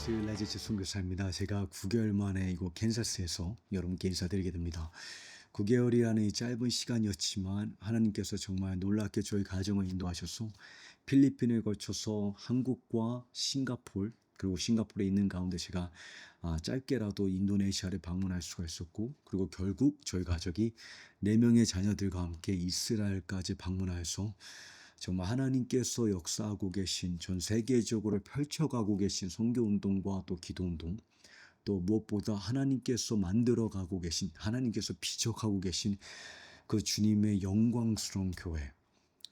안녕하세요. 라제츠 선교사입니다. 제가 9개월 만에 이곳 캔사스에서 여러분께 인사드리게 됩니다. 9개월이라는 이 짧은 시간이었지만 하나님께서 정말 놀랍게 저희 가정을 인도하셔서 필리핀을 거쳐서 한국과 싱가폴 그리고 싱가포르에 있는 가운데 제가 짧게라도 인도네시아를 방문할 수가 있었고, 그리고 결국 저희 가족이 4명의 자녀들과 함께 이스라엘까지 방문하여서 정말 하나님께서 역사하고 계신, 전 세계적으로 펼쳐가고 계신 선교운동과 또 기도운동, 또 무엇보다 하나님께서 만들어가고 계신, 하나님께서 비적하고 계신 그 주님의 영광스러운 교회,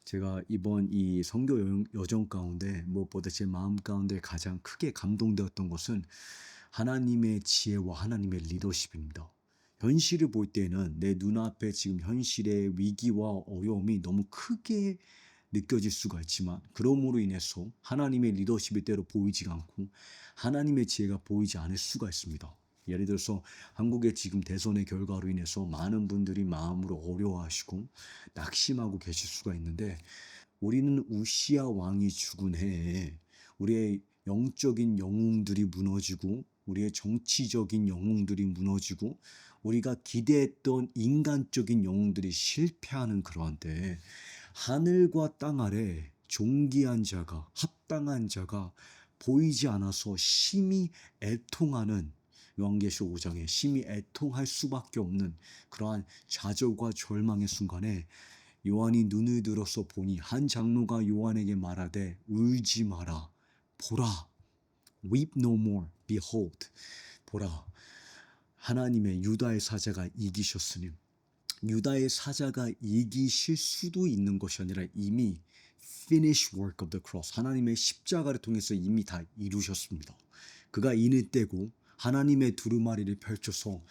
제가 이번 이 선교 여정 가운데 무엇보다 제 마음 가운데 가장 크게 감동되었던 것은 하나님의 지혜와 하나님의 리더십입니다. 현실을 볼 때는 내 눈앞에 지금 현실의 위기와 어려움이 너무 크게 느껴질 수가 있지만, 그러므로 인해서 하나님의 리더십이 때로 보이지 않고 하나님의 지혜가 보이지 않을 수가 있습니다. 예를 들어서 한국의 지금 대선의 결과로 인해서 많은 분들이 마음으로 어려워하시고 낙심하고 계실 수가 있는데, 우리는 우시아 왕이 죽은 해에 우리의 영적인 영웅들이 무너지고 우리의 정치적인 영웅들이 무너지고 우리가 기대했던 인간적인 영웅들이 실패하는 그러한 때에 하늘과 땅 아래 존귀한 자가, 합당한 자가 보이지 않아서 심히 애통하는, 요한계시록 5장에 심히 애통할 수밖에 없는 그러한 좌절과 절망의 순간에 요한이 눈을 들어서 보니 한 장로가 요한에게 말하되 울지 마라, 보라, weep no more, behold, 보라, 하나님의 유다의 사자가 이기셨으니. 유다의 사자가 이기실 수도 있는 것이 아니라 이미 finish work of the cross, 하나님의 십자가를 통해서 이미 다 이루셨습니다. 그가 이를 떼고 하나님의 두루마리를 펼쳐서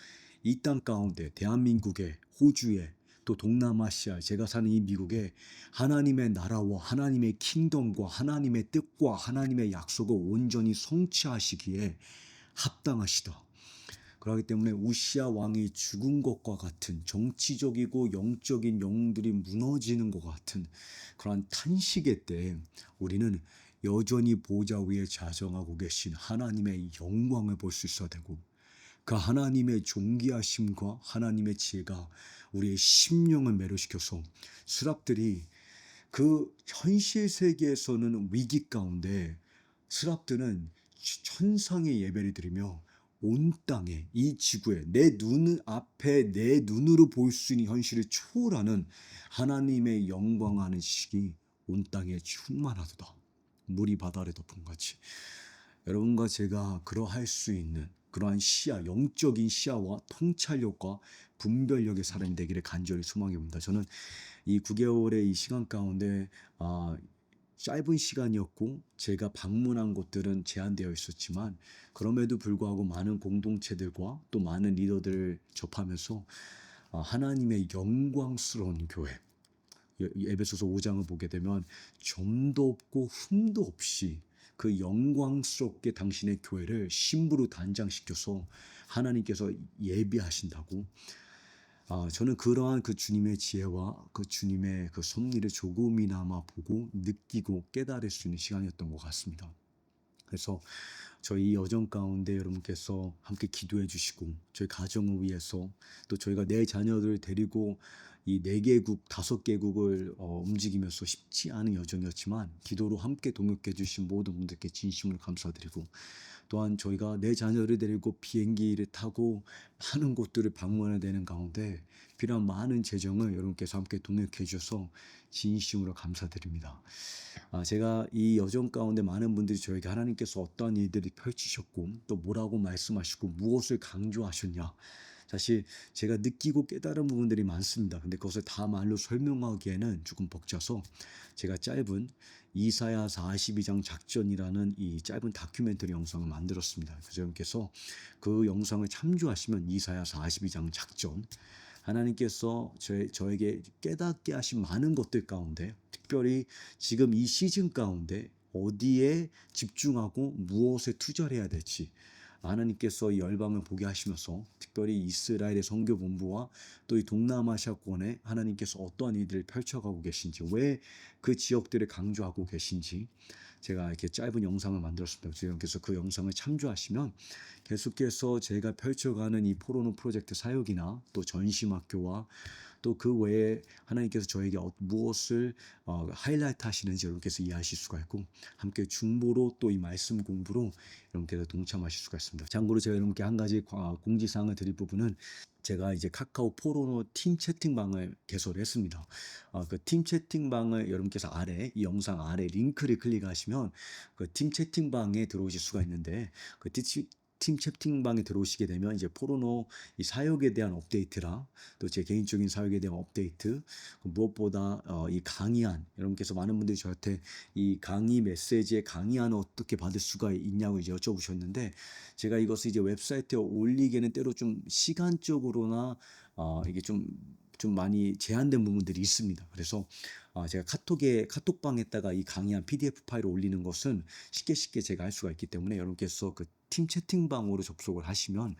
이 땅 가운데, 대한민국에, 호주에, 또 동남아시아, 제가 사는 이 미국에 하나님의 나라와 하나님의 킹덤과 하나님의 뜻과 하나님의 약속을 온전히 성취하시기에 합당하시다. 그렇기 때문에 우시아 왕이 죽은 것과 같은, 정치적이고 영적인 영웅들이 무너지는 것 같은 그러한 탄식의 때에 우리는 여전히 보좌 위에 자정하고 계신 하나님의 영광을 볼 수 있어야 되고, 그 하나님의 존귀하심과 하나님의 지혜가 우리의 심령을 매료시켜서 스랍들이, 그 현실 세계에서는 위기 가운데 스랍들은 천상의 예배를 드리며 온 땅에, 이 지구에, 내 눈 앞에 내 눈으로 볼 수 있는 현실을 초월하는 하나님의 영광하는 시기 온 땅에 충만하도다. 물이 바다를 덮은 같이 여러분과 제가 그러할 수 있는 그러한 시야, 영적인 시야와 통찰력과 분별력의 사람이 되기를 간절히 소망해 봅니다. 저는 이 9개월의 이 시간 가운데 짧은 시간이었고 제가 방문한 곳들은 제한되어 있었지만, 그럼에도 불구하고 많은 공동체들과 또 많은 리더들을 접하면서 하나님의 영광스러운 교회, 에베소서 5장을 보게 되면 점도 없고 흠도 없이 그 영광스럽게 당신의 교회를 신부로 단장시켜서 하나님께서 예비하신다고, 저는 그러한 그 주님의 지혜와 그 주님의 그 섭리를 조금이나마 보고 느끼고 깨달을 수 있는 시간이었던 것 같습니다. 그래서 저희 여정 가운데 여러분께서 함께 기도해 주시고, 저희 가정을 위해서, 또 저희가 내 자녀들을 데리고 이 4개국, 5개국을 움직이면서 쉽지 않은 여정이었지만 기도로 함께 동역해 주신 모든 분들께 진심으로 감사드리고, 또한 저희가 내 자녀를 데리고 비행기를 타고 많은 곳들을 방문해야 되는 가운데 필요한 많은 재정을 여러분께서 함께 동역해 주셔서 진심으로 감사드립니다. 제가 이 여정 가운데 많은 분들이 저에게 하나님께서 어떠한 일들이 펼치셨고 또 뭐라고 말씀하시고 무엇을 강조하셨냐, 사실 제가 느끼고 깨달은 부분들이 많습니다. 근데 그것을 다 말로 설명하기에는 조금 벅차서 제가 짧은 이사야 42장 작전이라는 이 짧은 다큐멘터리 영상을 만들었습니다. 그래서 여러분께서 그 영상을 참조하시면 이사야 42장 작전, 하나님께서 저에게 깨닫게 하신 많은 것들 가운데, 특별히 지금 이 시즌 가운데 어디에 집중하고 무엇에 투자를 해야 될지 하나님께서 이 열방을 보게 하시면서, 특별히 이스라엘의 선교본부와 또 이 동남아시아권에 하나님께서 어떠한 일들을 펼쳐가고 계신지, 왜 그 지역들을 강조하고 계신지, 제가 이렇게 짧은 영상을 만들었습니다. 그래서 여러분께서 그 영상을 참조하시면 계속해서 제가 펼쳐가는 이 포로노 프로젝트 사역이나 또 전심학교와 또 그 외에 하나님께서 저에게 무엇을 하이라이트 하시는지 여러분께서 이해하실 수가 있고 함께 중보로 또 이 말씀 공부로 여러분께서 동참하실 수가 있습니다. 참고로 제가 여러분께 한 가지 공지사항을 드릴 부분은 제가 이제 카카오 포로노 팀 채팅방을 개설을 했습니다. 그 팀 채팅방을 여러분께서 아래 이 영상 아래 링크를 클릭하시면 그 팀 채팅방에 들어오실 수가 있는데 그 팀 채팅방에 들어오시게 되면 이제 포로노 이 사역에 대한 업데이트랑 또 제 개인적인 사역에 대한 업데이트 무엇보다 이 강의안 여러분께서 많은 분들이 저한테 이 강의 메시지의 강의안을 어떻게 받을 수가 있냐고 이제 여쭤보셨는데 제가 이것을 이제 웹사이트에 올리기에는 때로 좀 시간적으로나 이게 좀 많이 제한된 부분들이 있습니다. 그래서 제가 카톡방에다가 이 강의한 PDF 파일을 올리는 것은 쉽게 제가 할 수가 있기 때문에 여러분께서 그 팀 채팅방으로 접속을 하시면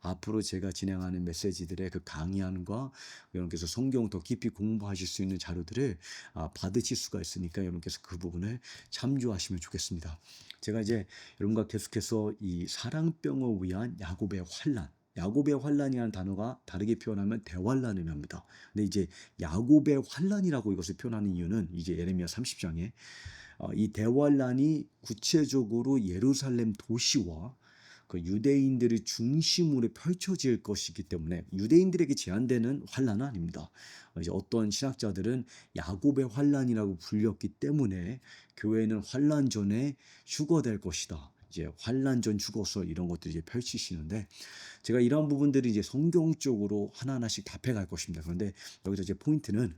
앞으로 제가 진행하는 메시지들의 그 강의안과 여러분께서 성경 더 깊이 공부하실 수 있는 자료들을 받으실 수가 있으니까 여러분께서 그 부분을 참조하시면 좋겠습니다. 제가 이제 여러분과 계속해서 이 사랑병을 위한 야곱의 환난 야곱의 환란이라는 단어가 다르게 표현하면 대환란을 의미합니다. 근데 이제 야곱의 환란이라고 이것을 표현하는 이유는 이제 예레미야 30장에 이 대환란이 구체적으로 예루살렘 도시와 그 유대인들의 중심으로 펼쳐질 것이기 때문에 유대인들에게 제한되는 환란은 아닙니다. 이제 어떤 신학자들은 야곱의 환란이라고 불렸기 때문에 교회는 환란 전에 휴거될 것이다. 이제 환란 전 휴거서 이런 것들이 이제 펼치시는데 제가 이런 부분들이 이제 성경적으로 하나하나씩 답해갈 것입니다. 그런데 여기서 이제 포인트는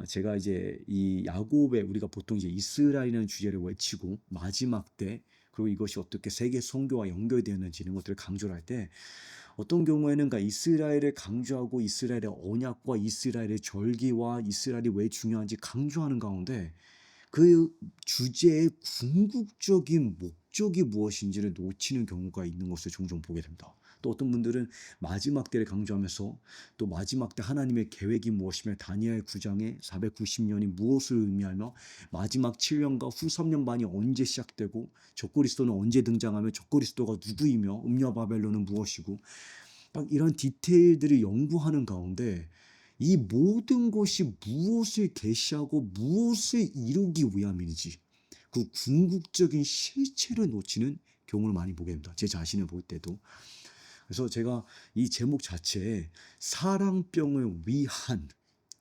제가 이제 이 야곱의 우리가 보통 이제 이스라엘이라는 주제를 외치고 마지막 때 그리고 이것이 어떻게 세계 선교와 연결되었는지 이런 것들을 강조를 할 때 어떤 경우에는 그러니까 이스라엘을 강조하고 이스라엘의 언약과 이스라엘의 절기와 이스라엘이 왜 중요한지 강조하는 가운데 그 주제의 궁극적인 목적이 무엇인지를 놓치는 경우가 있는 것을 종종 보게 됩니다. 또 어떤 분들은 마지막 때를 강조하면서 또 마지막 때 하나님의 계획이 무엇이며 다니엘 9장에 490년이 무엇을 의미하며 마지막 7년과 후 3년 반이 언제 시작되고 적그리스도는 언제 등장하며 적그리스도가 누구이며 음녀 바벨론은 무엇이고 막 이런 디테일들을 연구하는 가운데 이 모든 것이 무엇을 계시하고 무엇을 이루기 위함인지 그 궁극적인 실체를 놓치는 경우를 많이 보게 됩니다. 제 자신을 볼 때도. 그래서 제가 이 제목 자체에 사랑병을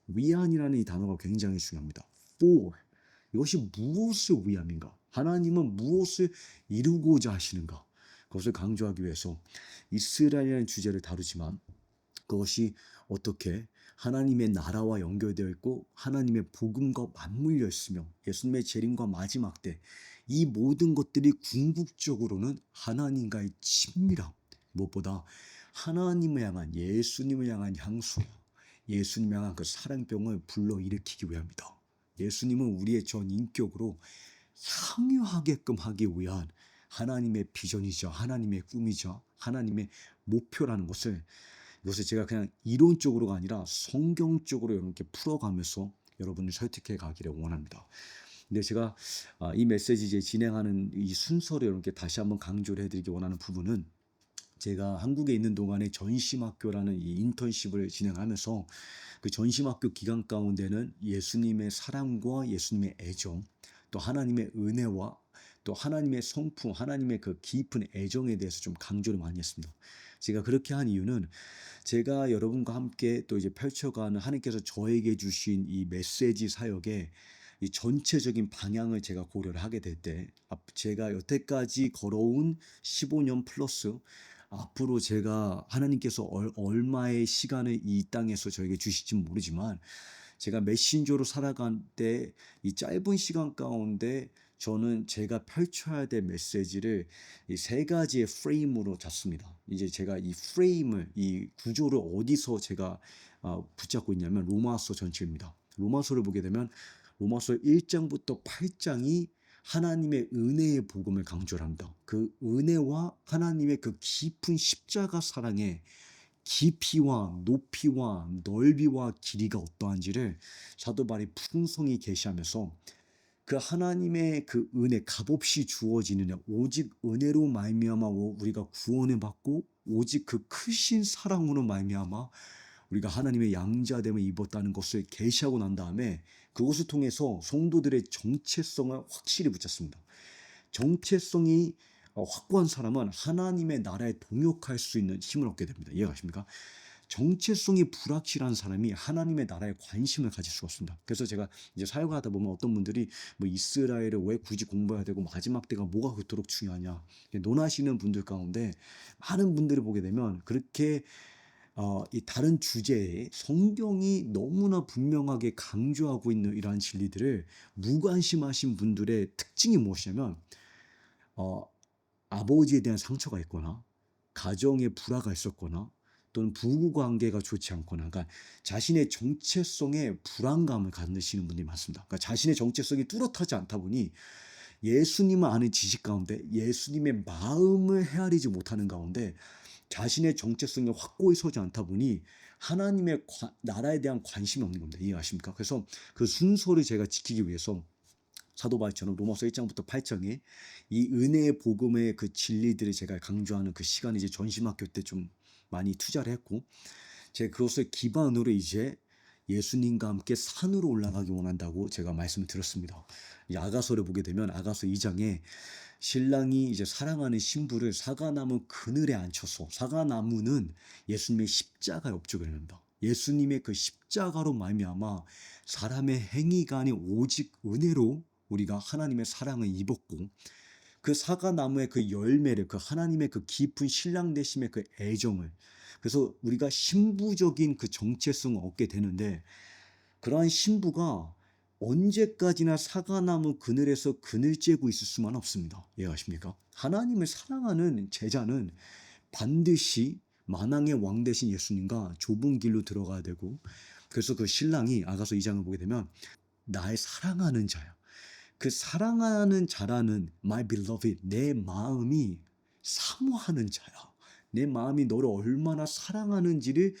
위한이라는 이 단어가 굉장히 중요합니다. for 이것이 무엇을 위함인가? 하나님은 무엇을 이루고자 하시는가? 그것을 강조하기 위해서 이스라엘이라는 주제를 다루지만 그것이 어떻게 하나님의 나라와 연결되어 있고 하나님의 복음과 맞물려 있으며 예수님의 재림과 마지막 때 이 모든 것들이 궁극적으로는 하나님과의 친밀함 무엇보다 하나님을 향한 예수님을 향한 향수 예수님을 향한 그 사랑병을 불러일으키기 위함이다. 예수님은 우리의 전 인격으로 향유하게끔 하기 위한 하나님의 비전이자 하나님의 꿈이자 하나님의 목표라는 것을 이것을 제가 그냥 이론적으로가 아니라 성경적으로 여러분께 풀어가면서 여러분을 설득해 가기를 원합니다. 근데 제가 이 메시지 이제 진행하는 이 순서를 여러분께 다시 한번 강조를 해드리기 원하는 부분은 제가 한국에 있는 동안에 전심학교라는 이 인턴십을 진행하면서 그 전심학교 기간 가운데는 예수님의 사랑과 예수님의 애정 또 하나님의 은혜와 또 하나님의 성품, 하나님의 그 깊은 애정에 대해서 좀 강조를 많이 했습니다. 제가 그렇게 한 이유는 제가 여러분과 함께 또 이제 펼쳐가는 하나님께서 저에게 주신 이 메시지 사역의 이 전체적인 방향을 제가 고려를 하게 될 때 제가 여태까지 걸어온 15년 플러스 앞으로 제가 하나님께서 얼마의 시간을 이 땅에서 저에게 주실지는 모르지만 제가 메신저로 살아갈 때 이 짧은 시간 가운데 저는 제가 펼쳐야 될 메시지를 이 세 가지의 프레임으로 잡습니다. 이제 제가 이 프레임을 이 구조를 어디서 제가 붙잡고 있냐면 로마서 전체입니다. 로마서를 보게 되면 로마서 1장부터 8장이 하나님의 은혜의 복음을 강조합니다. 그 은혜와 하나님의 그 깊은 십자가 사랑의 깊이와 높이와 넓이와 길이가 어떠한지를 사도 바울이 풍성히 계시하면서 그 하나님의 그 은혜 값없이 주어지느냐 오직 은혜로 말미암아 우리가 구원을 받고 오직 그 크신 사랑으로 말미암아 우리가 하나님의 양자됨을 입었다는 것을 계시하고 난 다음에 그것을 통해서 성도들의 정체성을 확실히 붙였습니다. 정체성이 확고한 사람은 하나님의 나라에 동역할 수 있는 힘을 얻게 됩니다. 이해가십니까? 정체성이 불확실한 사람이 하나님의 나라에 관심을 가질 수가 없습니다. 그래서 제가 이제 사역하다 보면 어떤 분들이 뭐 이스라엘을 왜 굳이 공부해야 되고 마지막 때가 뭐가 그토록 중요하냐 논하시는 분들 가운데 많은 분들을 보게 되면 그렇게 이 다른 주제에 성경이 너무나 분명하게 강조하고 있는 이러한 진리들을 무관심하신 분들의 특징이 무엇이냐면 어, 아버지에 대한 상처가 있거나 가정에 불화가 있었거나 또는 부부 관계가 좋지 않거나 그러니까 자신의 정체성에 불안감을 가지시는 분들이 많습니다. 그러니까 자신의 정체성이 뚜렷하지 않다 보니 예수님을 아는 지식 가운데 예수님의 마음을 헤아리지 못하는 가운데 자신의 정체성이 확고히 서지 않다 보니 하나님의 나라에 대한 관심이 없는 겁니다. 이해하십니까? 그래서 그 순서를 제가 지키기 위해서 사도 바울처럼 로마서 1장부터 8장에 이 은혜의 복음의 그 진리들을 제가 강조하는 그 시간을 이제 전심학교 때 좀 많이 투자를 했고 제가 그것을 기반으로 이제 예수님과 함께 산으로 올라가기 원한다고 제가 말씀을 드렸습니다. 아가서를 보게 되면 아가서 2장에 신랑이 이제 사랑하는 신부를 사과나무 그늘에 앉혀서 사과나무는 예수님의 십자가에 업적을 합니다. 예수님의 그 십자가로 말미암아 사람의 행위가 아닌 오직 은혜로 우리가 하나님의 사랑을 입었고 그 사과나무의 그 열매를 그 하나님의 그 깊은 신랑 되심의 그 애정을 그래서 우리가 신부적인 그 정체성을 얻게 되는데 그러한 신부가 언제까지나 사과나무 그늘에서 그늘 쬐고 있을 수만 없습니다. 이해하십니까? 하나님을 사랑하는 제자는 반드시 만왕의 왕 되신 예수님과 좁은 길로 들어가야 되고 그래서 그 신랑이 아가서 2장을 보게 되면 나의 사랑하는 자야. 그 사랑하는 자라는 my beloved 내 마음이 사모하는 자야. 내 마음이 너를 얼마나 사랑하는지를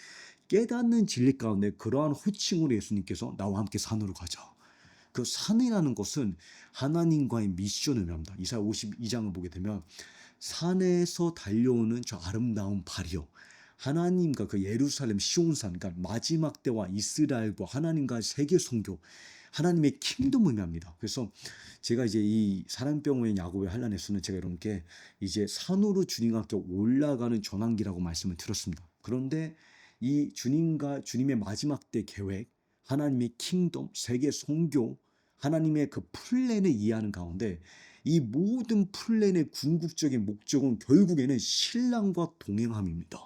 깨닫는 진리 가운데 그러한 호칭으로 예수님께서 나와 함께 산으로 가자. 그 산이라는 것은 하나님과의 미션을 의미합니다. 이사야 52장을 보게 되면 산에서 달려오는 저 아름다운 발이요. 하나님과 그 예루살렘 시온산 그러니까 마지막 때와 이스라엘과 하나님과 세계 선교 하나님의 킹덤을 의미합니다. 그래서 제가 이제 이 사랑병원의 야곱의 한란에서는 제가 여러분께 이제 산으로 주님과 함께 올라가는 전환기라고 말씀을 드렸습니다. 그런데 이 주님과 주님의 마지막 때 계획, 하나님의 킹덤, 세계 선교, 하나님의 그 플랜을 이해하는 가운데 이 모든 플랜의 궁극적인 목적은 결국에는 신랑과 동행함입니다.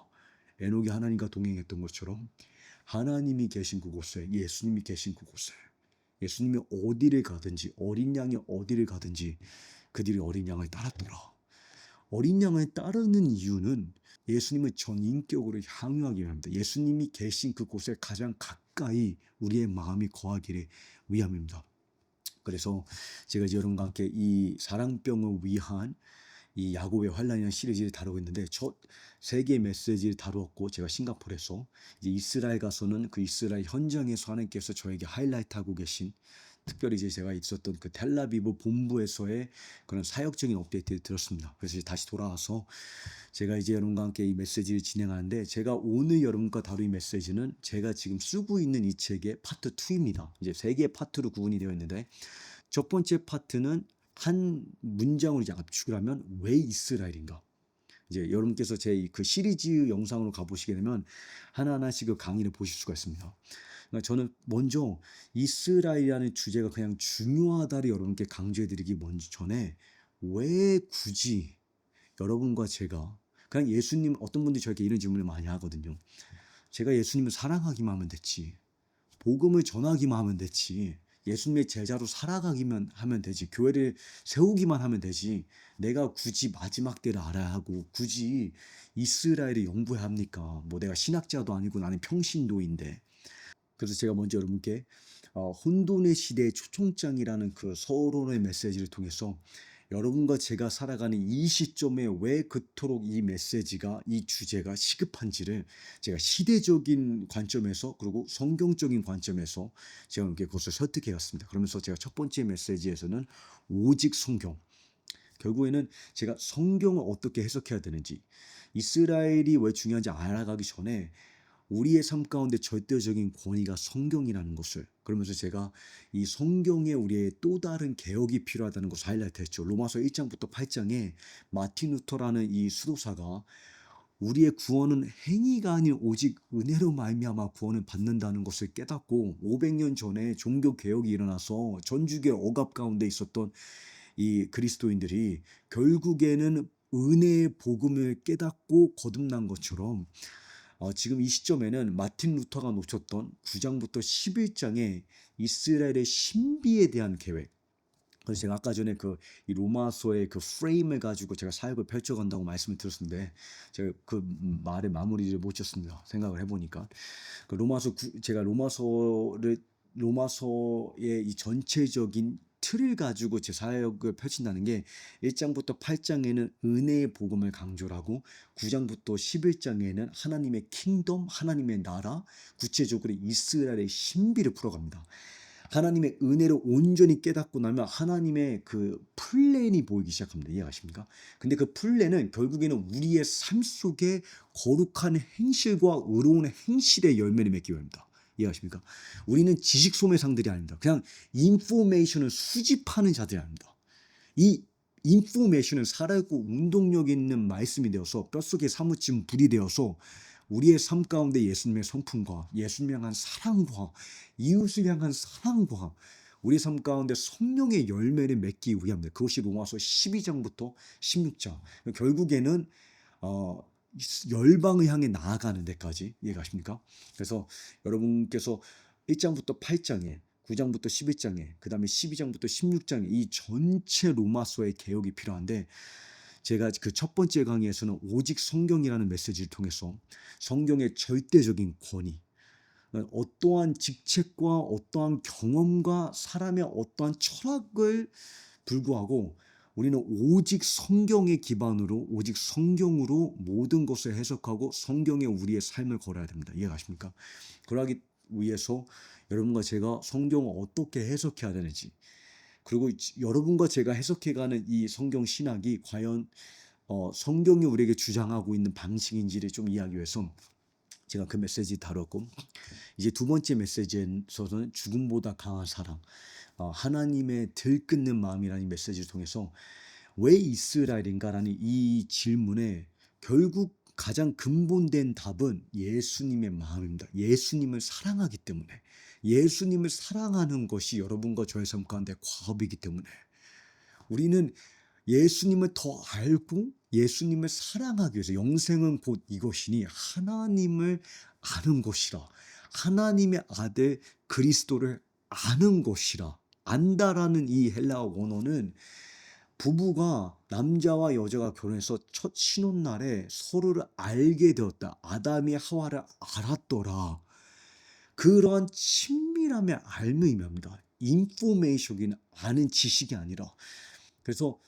에녹이 하나님과 동행했던 것처럼 하나님이 계신 그곳에 예수님이 계신 그곳에 예수님이 어디를 가든지 어린 양이 어디를 가든지 그들이 어린 양을 따랐더라. 어린 양을 따르는 이유는 예수님을 전인격으로 향유하기 위함입니다. 예수님이 계신 그곳에 가장 가까이 우리의 마음이 거하기를 위함입니다. 그래서 제가 이제 여러분과 함께 이 사랑병을 위한 이 야곱의 환란이라는 시리즈를 다루고 있는데 첫 세 개의 메시지를 다루었고 제가 싱가포르에서 이제 이스라엘 가서는 그 이스라엘 현장에서 하나님께서 저에게 하이라이트하고 계신 특별히 이제 제가 있었던 그 텔라비브 본부에서의 그런 사역적인 업데이트를 들었습니다. 그래서 이제 다시 돌아와서 제가 이제 여러분과 함께 이 메시지를 진행하는데 제가 오늘 여러분과 다룰 이 메시지는 제가 지금 쓰고 있는 이 책의 파트 2입니다. 이제 세 개의 파트로 구분이 되어 있는데 첫 번째 파트는 한 문장으로 이제 압축을 하면 왜 이스라엘인가? 이제 여러분께서 제 그 시리즈 영상으로 가보시게 되면 하나하나씩 그 강의를 보실 수가 있습니다. 그러니까 저는 먼저 이스라엘이라는 주제가 그냥 중요하다를 여러분께 강조해드리기 먼저 전에 왜 굳이 여러분과 제가 그냥 예수님 어떤 분들이 저에게 이런 질문을 많이 하거든요. 제가 예수님을 사랑하기만 하면 됐지. 복음을 전하기만 하면 됐지. 예수님의 제자로 살아가기만 하면 되지. 교회를 세우기만 하면 되지. 내가 굳이 마지막 때를 알아야 하고 굳이 이스라엘을 연구해야 합니까? 뭐 내가 신학자도 아니고 나는 평신도인데. 그래서 제가 먼저 여러분께 혼돈의 시대의 초청장이라는 그 서론의 메시지를 통해서 여러분과 제가 살아가는 이 시점에 왜 그토록 이 메시지가, 이 주제가 시급한지를 제가 시대적인 관점에서 그리고 성경적인 관점에서 제가 이렇게 그것을 설득해 갔습니다. 그러면서 제가 첫 번째 메시지에서는 오직 성경, 결국에는 제가 성경을 어떻게 해석해야 되는지, 이스라엘이 왜 중요한지 알아가기 전에 우리의 삶 가운데 절대적인 권위가 성경이라는 것을, 그러면서 제가 이 성경에 우리의 또 다른 개혁이 필요하다는 것을 하이라이트했죠. 로마서 1장부터 8장에 마틴 루터라는 이 수도사가 우리의 구원은 행위가 아닌 오직 은혜로 말미암아 구원을 받는다는 것을 깨닫고 500년 전에 종교 개혁이 일어나서 전주교 억압 가운데 있었던 이 그리스도인들이 결국에는 은혜의 복음을 깨닫고 거듭난 것처럼 지금 이 시점에는 마틴 루터가 놓쳤던 9장부터 11장의 이스라엘의 신비에 대한 계획. 그래서 제가 아까 전에 이 로마서의 그 프레임을 가지고 제가 사역을 펼쳐간다고 말씀을 드렸는데 제가 그 말의 마무리를 못 쳤습니다. 생각을 해보니까 제가 로마서의 이 전체적인 틀을 가지고 제 사역을 펼친다는 게 1장부터 8장에는 은혜의 복음을 강조를 하고 9장부터 11장에는 하나님의 킹덤, 하나님의 나라, 구체적으로 이스라엘의 신비를 풀어갑니다. 하나님의 은혜를 온전히 깨닫고 나면 하나님의 그 플랜이 보이기 시작합니다. 이해하십니까? 근데 그 플랜은 결국에는 우리의 삶 속에 거룩한 행실과 의로운 행실의 열매를 맺기 위함입니다. 이해하십니까? 우리는 지식 소매상들이 아닙니다. 그냥 인포메이션을 수집하는 자들이 아닙니다. 이 인포메이션은 살아있고 운동력 있는 말씀이 되어서 뼛속에 사무친 불이 되어서 우리의 삶 가운데 예수님의 성품과 예수님을 향한 사랑과 이웃을 향한 사랑과 우리 삶 가운데 성령의 열매를 맺기 위함입니다. 그것이 로마서 12장부터 16장. 결국에는 열방을 향해 나아가는 데까지 이해가십니까? 그래서 여러분께서 1장부터 8장에 9장부터 11장에 그 다음에 12장부터 16장에 이 전체 로마서의 개혁이 필요한데 제가 그 첫 번째 강의에서는 오직 성경이라는 메시지를 통해서 성경의 절대적인 권위, 어떠한 직책과 어떠한 경험과 사람의 어떠한 철학을 불구하고 우리는 오직 성경의 기반으로 오직 성경으로 모든 것을 해석하고 성경에 우리의 삶을 걸어야 됩니다. 이해가십니까? 그러기 위해서 여러분과 제가 성경을 어떻게 해석해야 되는지, 그리고 여러분과 제가 해석해가는 이 성경 신학이 과연 성경이 우리에게 주장하고 있는 방식인지를 좀 이해하기 위해서 제가 그 메시지 다뤘고, 이제 두 번째 메시지에서는 죽음보다 강한 사랑, 하나님의 들끓는 마음이라는 메시지를 통해서 왜 이스라엘인가라는 이 질문에 결국 가장 근본된 답은 예수님의 마음입니다. 예수님을 사랑하기 때문에, 예수님을 사랑하는 것이 여러분과 저의 삶 가운데 과업이기 때문에 우리는 예수님을 더 알고 예수님을 사랑하기 위해서, 영생은 곧 이것이니 하나님을 아는 것이라, 하나님의 아들 그리스도를 아는 것이라. 안다라는 이 헬라어 원어는 부부가, 남자와 여자가 결혼해서 첫 신혼날에 서로를 알게 되었다. 아담이 하와를 알았더라. 그러한 친밀함의 알을 의미합니다. 인포메이션이 아는 지식이 아니라. 그래서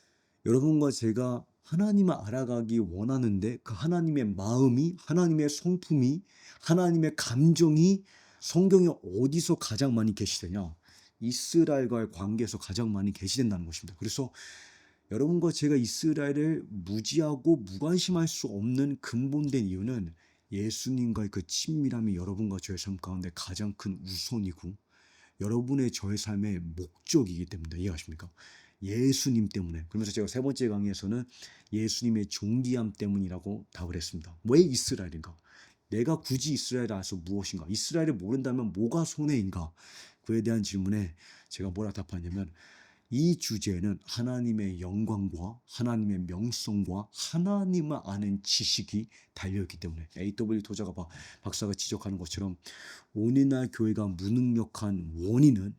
여러분과 제가 하나님을 알아가기 원하는데 그 하나님의 마음이, 하나님의 성품이, 하나님의 감정이 성경에 어디서 가장 많이 계시되냐? 이스라엘과의 관계에서 가장 많이 계시된다는 것입니다. 그래서 여러분과 제가 이스라엘을 무지하고 무관심할 수 없는 근본된 이유는 예수님과의 그 친밀함이 여러분과 저의 삶 가운데 가장 큰 우선이고 여러분의 저의 삶의 목적이기 때문에. 이해하십니까? 예수님 때문에. 그러면서 제가 세 번째 강의에서는 예수님의 존귀함 때문이라고 답을 했습니다. 왜 이스라엘인가? 내가 굳이 이스라엘을 알아서 무엇인가? 이스라엘을 모른다면 뭐가 손해인가? 그에 대한 질문에 제가 뭐라 답하냐면, 이 주제에는 하나님의 영광과 하나님의 명성과 하나님을 아는 지식이 달려있기 때문에, A.W. 토자가 박사가 지적하는 것처럼 오늘날 교회가 무능력한 원인은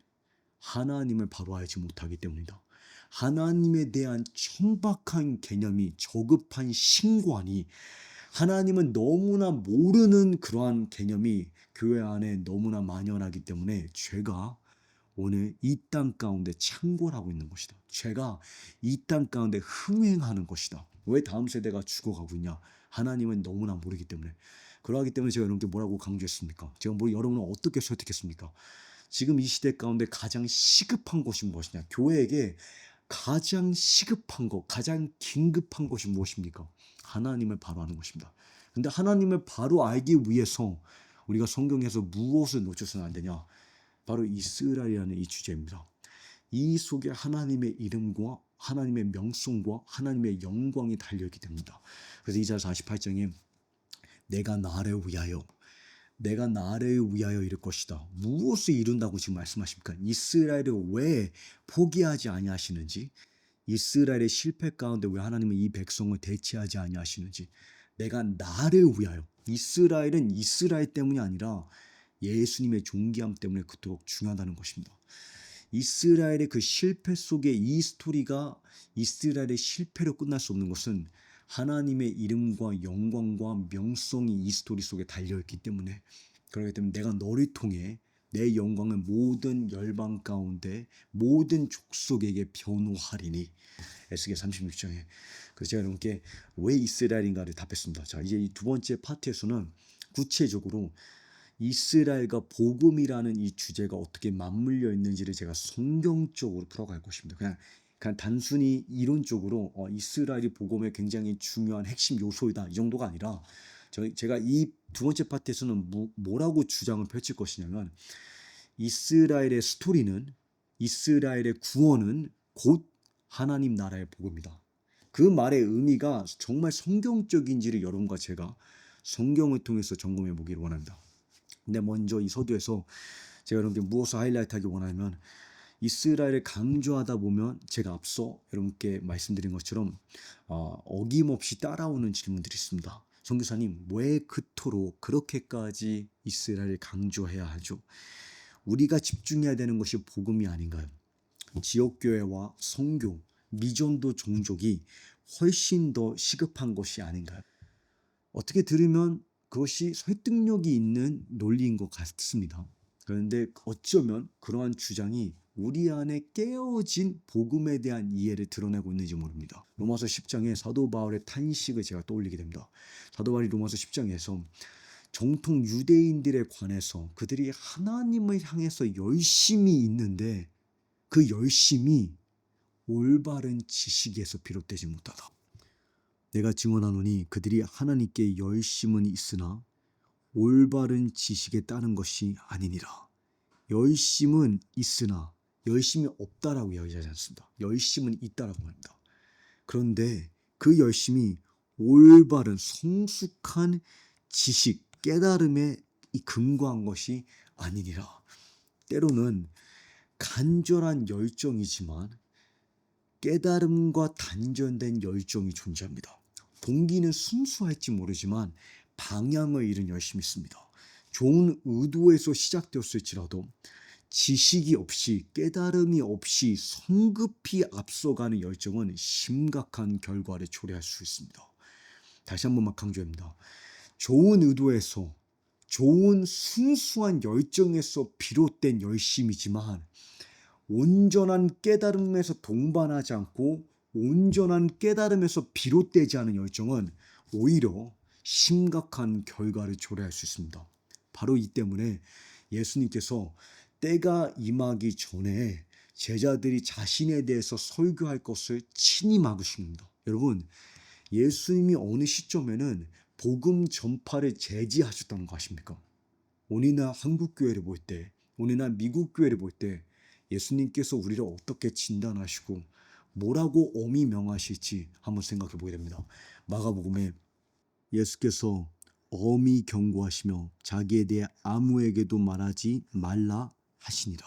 하나님을 바로 알지 못하기 때문이다. 하나님에 대한 천박한 개념이, 저급한 신관이, 하나님은 너무나 모르는 그러한 개념이 교회 안에 너무나 만연하기 때문에 죄가 오늘 이 땅 가운데 창궐하고 있는 것이다. 죄가 이 땅 가운데 흥행하는 것이다. 왜 다음 세대가 죽어가고 있냐? 하나님은 너무나 모르기 때문에. 그러하기 때문에 제가 여러분께 뭐라고 강조했습니까? 제가 여러분을 어떻게 설득했습니까? 지금 이 시대 가운데 가장 시급한 것이 무엇이냐? 교회에게 가장 시급한 것, 가장 긴급한 것이 무엇입니까? 하나님을 바로 아는 것입니다. 근데 하나님을 바로 알기 위해서 우리가 성경에서 무엇을 놓쳐서는 안 되냐? 바로 이스라엘이라는 이 주제입니다. 이 속에 하나님의 이름과 하나님의 명성과 하나님의 영광이 달려있기 때문입니다. 그래서 이사 48장에 내가 나를 위하여 이룰 것이다. 무엇을 이룬다고 지금 말씀하십니까? 이스라엘을 왜 포기하지 아니하시는지, 이스라엘의 실패 가운데 왜 하나님은 이 백성을 대체하지 아니하시는지, 내가 나를 위하여. 이스라엘은 이스라엘 때문이 아니라 예수님의 존귀함 때문에 그토록 중요하다는 것입니다. 이스라엘의 그 실패 속에 이 스토리가 이스라엘의 실패로 끝날 수 없는 것은 하나님의 이름과 영광과 명성이 이 스토리 속에 달려있기 때문에, 그렇기 때문에 내가 너를 통해 내 영광을 모든 열방 가운데 모든 족속에게 변호하리니. 에스겔 36장에. 그래서 제가 여러분께 왜 이스라엘인가를 답했습니다. 자, 이제 이 두 번째 파트에서는 구체적으로 이스라엘과 복음이라는 이 주제가 어떻게 맞물려 있는지를 제가 성경적으로 풀어갈 것입니다. 그냥 단순히 이론적으로 이스라엘이 복음의 굉장히 중요한 핵심 요소이다, 이 정도가 아니라 제가 이 두 번째 파트에서는 뭐라고 주장을 펼칠 것이냐면, 이스라엘의 스토리는, 이스라엘의 구원은 곧 하나님 나라의 복음이다. 그 말의 의미가 정말 성경적인지를 여러분과 제가 성경을 통해서 점검해 보기를 원합니다. 근데 먼저 이 서두에서 제가 여러분께 무엇을 하이라이트하기 원하냐면, 이스라엘을 강조하다 보면 제가 앞서 여러분께 말씀드린 것처럼 어김없이 따라오는 질문들이 있습니다. 선교사님, 왜 그토록 그렇게까지 이스라엘을 강조해야 하죠? 우리가 집중해야 되는 것이 복음이 아닌가요? 지역교회와 선교, 미전도 종족이 훨씬 더 시급한 것이 아닌가요? 어떻게 들으면 그것이 설득력이 있는 논리인 것 같습니다. 그런데 어쩌면 그러한 주장이 우리 안에 깨어진 복음에 대한 이해를 드러내고 있는지 모릅니다. 로마서 10장에 사도 바울의 탄식을 제가 떠올리게 됩니다. 사도 바울이 로마서 10장에서 정통 유대인들에 관해서 그들이 하나님을 향해서 열심히 있는데 그 열심이 올바른 지식에서 비롯되지 못하다. 내가 증언하노니 그들이 하나님께 열심은 있으나 올바른 지식에 따른 것이 아니니라. 열심은 있으나 열심이 없다라고 이야기하지 않습니다. 열심은 있다라고 합니다. 그런데 그 열심이 올바른 성숙한 지식, 깨달음에 근거한 것이 아니니라. 때로는 간절한 열정이지만 깨달음과 단절된 열정이 존재합니다. 동기는 순수할지 모르지만 방향을 잃은 열심이 있습니다. 좋은 의도에서 시작되었을지라도 지식이 없이, 깨달음이 없이 성급히 앞서가는 열정은 심각한 결과를 초래할 수 있습니다. 다시 한 번만 강조합니다. 좋은 의도에서, 좋은 순수한 열정에서 비롯된 열심이지만 온전한 깨달음에서 동반하지 않고 온전한 깨달음에서 비롯되지 않은 열정은 오히려 심각한 결과를 초래할 수 있습니다. 바로 이 때문에 예수님께서 때가 임하기 전에 제자들이 자신에 대해서 설교할 것을 친히 막으십니다. 여러분, 예수님이 어느 시점에는 복음 전파를 제지하셨다는 거 아십니까? 오늘날 한국 교회를 볼 때, 오늘날 미국 교회를 볼 때 예수님께서 우리를 어떻게 진단하시고 뭐라고 엄히 명하실지 한번 생각해 보게 됩니다. 마가복음에 예수께서 엄히 경고하시며 자기에 대해 아무에게도 말하지 말라 하시니라.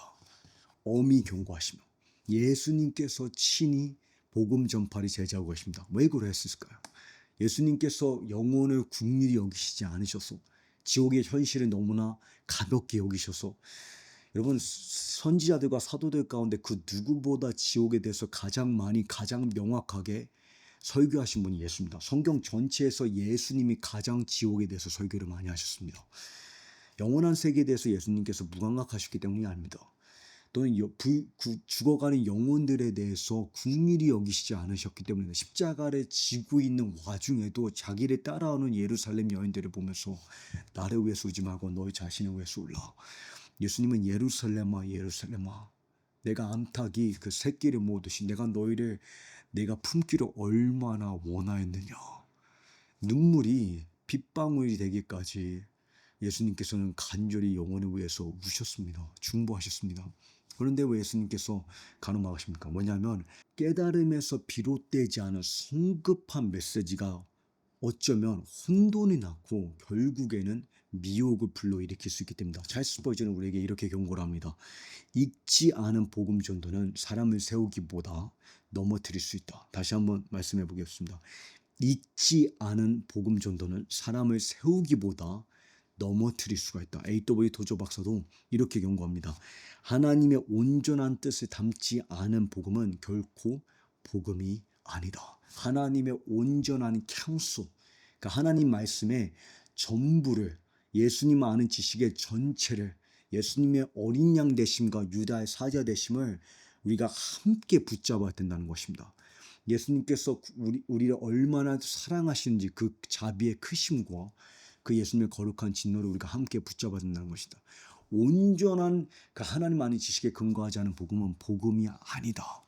엄히 경고하시며 예수님께서 친히 복음 전파를 제지하고 계십니다. 왜 그랬을까요? 예수님께서 영혼을 긍휼히 여기시지 않으셔서, 지옥의 현실을 너무나 가볍게 여기셔서, 여러분, 선지자들과 사도들 가운데 그 누구보다 지옥에 대해서 가장 많이, 가장 명확하게 설교하신 분이 예수입니다. 성경 전체에서 예수님이 가장 지옥에 대해서 설교를 많이 하셨습니다. 영원한 세계에 대해서 예수님께서 무감각하셨기 때문이 아닙니다. 또는 죽어가는 영혼들에 대해서 긍휼히 여기시지 않으셨기 때문에 십자가를 지고 있는 와중에도 자기를 따라오는 예루살렘 여인들을 보면서 나를 위해서 울지 말고 너희 자신을 위해서 울라. 예수님은 예루살렘아 예루살렘아 내가 암탉이 그 새끼를 모으듯이 내가 너희를 내가 품기를 얼마나 원하였느냐. 눈물이 빗방울이 되기까지 예수님께서는 간절히 영혼을 위해서 우셨습니다. 중보하셨습니다. 그런데 왜 예수님께서 가늠하십니까? 뭐냐면 깨달음에서 비롯되지 않은 성급한 메시지가 어쩌면 혼돈이 낳고 결국에는 미혹을 불러일으킬 수 있기 때문이다. 찰스 스퍼전은 우리에게 이렇게 경고를 합니다. 읽지 않은 복음 전도는 사람을 세우기보다 넘어뜨릴 수 있다. 다시 한번 말씀해 보겠습니다. 읽지 않은 복음 전도는 사람을 세우기보다 넘어뜨릴 수가 있다. A.W. 도조 박사도 이렇게 경고합니다. 하나님의 온전한 뜻을 담지 않은 복음은 결코 복음이 아니다. 하나님의 온전한 counsel, 그러니까 하나님 말씀의 전부를, 예수님 아는 지식의 전체를, 예수님의 어린 양 되심과 유다의 사자 되심을 우리가 함께 붙잡아야 된다는 것입니다. 예수님께서 우리를 얼마나 사랑하시는지 그 자비의 크심과 그 예수님의 거룩한 진노를 우리가 함께 붙잡아야 된다는 것이다. 온전한 그 하나님 아는 지식에 근거하지 않은 복음은 복음이 아니다.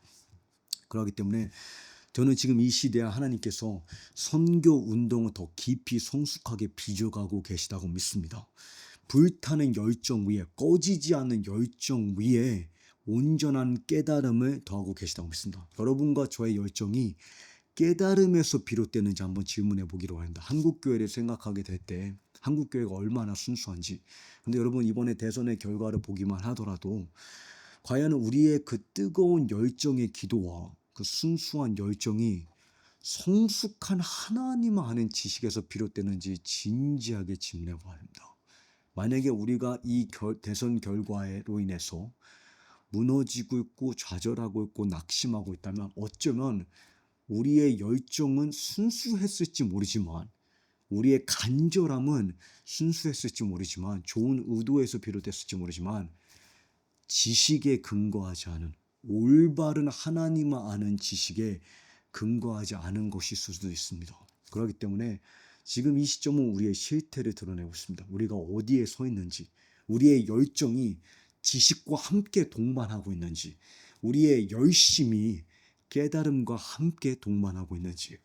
그렇기 때문에 저는 지금 이 시대에 하나님께서 선교 운동을 더 깊이 성숙하게 빚어가고 계시다고 믿습니다. 불타는 열정 위에, 꺼지지 않는 열정 위에 온전한 깨달음을 더하고 계시다고 믿습니다. 여러분과 저의 열정이 깨달음에서 비롯되는지 한번 질문해 보기로 합니다. 한국교회를 생각하게 될 때 한국교회가 얼마나 순수한지. 근데 여러분 이번에 대선의 결과를 보기만 하더라도 과연 우리의 그 뜨거운 열정의 기도와 그 순수한 열정이 성숙한 하나님 아는 지식에서 비롯되는지 진지하게 질문해 봐야 합니다. 만약에 우리가 이 대선 결과로 인해서 무너지고 있고 좌절하고 있고 낙심하고 있다면 어쩌면 우리의 열정은 순수했을지 모르지만 우리의 간절함은 순수했을지 모르지만 좋은 의도에서 비롯됐을지 모르지만 지식에 근거하지 않은 올바른 하나님을 아는 지식에 근거하지 않은 것일 수도 있습니다. 그렇기 때문에 지금 이 시점은 우리의 실태를 드러내고 있습니다. 우리가 어디에 서 있는지, 우리의 열정이 지식과 함께 동반하고 있는지, 우리의 열심이 깨달음과 함께 동반하고 있는지.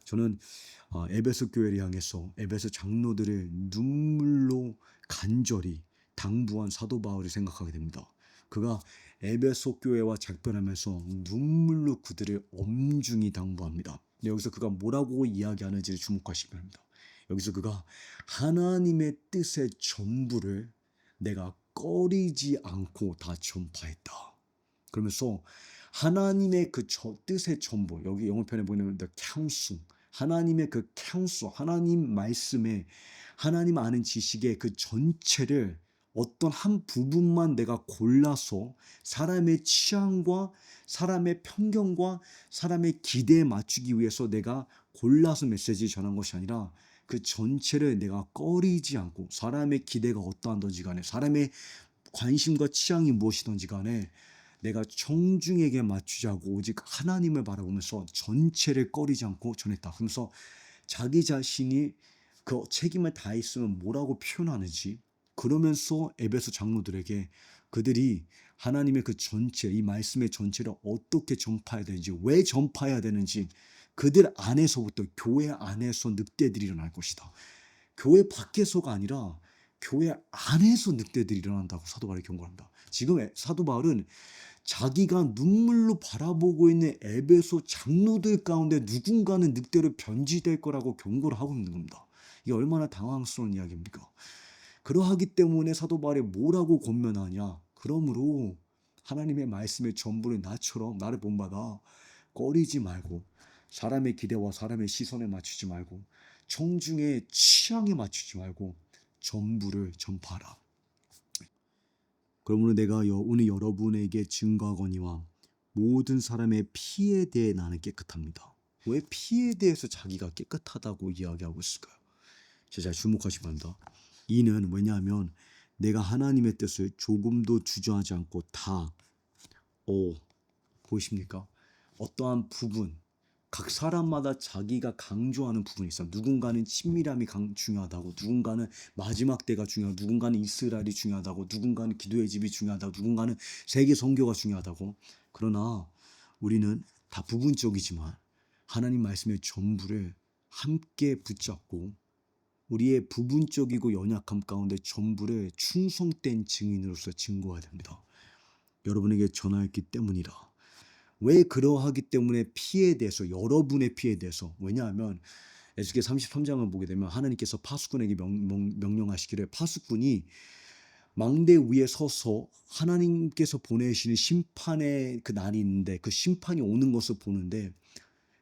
저는 에베소 교회를 향해서 에베소 장로들을 눈물로 간절히 당부한 사도 바울을 생각하게 됩니다. 그가 에베소 교회와 작별하면서 눈물로 그들을 엄중히 당부합니다. 여기서 그가 뭐라고 이야기하는지를 주목하시기 바랍니다. 여기서 그가 하나님의 뜻의 전부를 내가 꺼리지 않고 다 전파했다. 그러면서 하나님의 그 뜻의 전부, 여기 영어편에 보면 the counsel, 하나님의 그 counsel, 하나님 말씀에 하나님 아는 지식의 그 전체를 어떤 한 부분만 내가 골라서 사람의 취향과 사람의 편견과 사람의 기대에 맞추기 위해서 내가 골라서 메시지를 전한 것이 아니라 그 전체를 내가 꺼리지 않고 사람의 기대가 어떠한지 간에 사람의 관심과 취향이 무엇이든지 간에 내가 청중에게 맞추자고 오직 하나님을 바라보면서 전체를 꺼리지 않고 전했다. 그러면서 자기 자신이 그 책임을 다했으면 뭐라고 표현하는지 그러면서 에베소 장로들에게 그들이 하나님의 그 전체, 이 말씀의 전체를 어떻게 전파해야 되는지, 왜 전파해야 되는지 그들 안에서부터 교회 안에서 늑대들이 일어날 것이다. 교회 밖에서가 아니라 교회 안에서 늑대들이 일어난다고 사도 바울이 경고합니다. 지금 사도 바울은 자기가 눈물로 바라보고 있는 에베소 장로들 가운데 누군가는 늑대로 변질될 거라고 경고를 하고 있는 겁니다. 이게 얼마나 당황스러운 이야기입니까? 그러하기 때문에 사도 바울이 뭐라고 권면하냐? 그러므로 하나님의 말씀의 전부를 나처럼 나를 본받아 꺼리지 말고 사람의 기대와 사람의 시선에 맞추지 말고 청중의 취향에 맞추지 말고 전부를 전파하라. 그러므로 내가 오늘 여러분에게 증거하거니와 모든 사람의 피에 대해 나는 깨끗합니다. 왜 피에 대해서 자기가 깨끗하다고 이야기하고 있을까요? 잘 주목하시기 바랍니다. 이는 왜냐하면 내가 하나님의 뜻을 조금도 주저하지 않고 다 보이십니까? 어떠한 부분, 각 사람마다 자기가 강조하는 부분이 있어. 누군가는 친밀함이 중요하다고, 누군가는 마지막 때가 중요하고, 누군가는 이스라엘이 중요하다고, 누군가는 기도의 집이 중요하다고, 누군가는 세계 선교가 중요하다고. 그러나 우리는 다 부분적이지만 하나님 말씀의 전부를 함께 붙잡고 우리의 부분적이고 연약함 가운데 전부를 충성된 증인으로서 증거해야 됩니다. 여러분에게 전하였기 때문이라. 왜 그러하기 때문에 피에 대해서, 여러분의 피에 대해서, 왜냐하면 에스겔 33장을 보게 되면 하나님께서 파수꾼에게 명령하시기를, 파수꾼이 망대 위에 서서 하나님께서 보내시는 심판의 그 날이 있는데 그 심판이 오는 것을 보는데,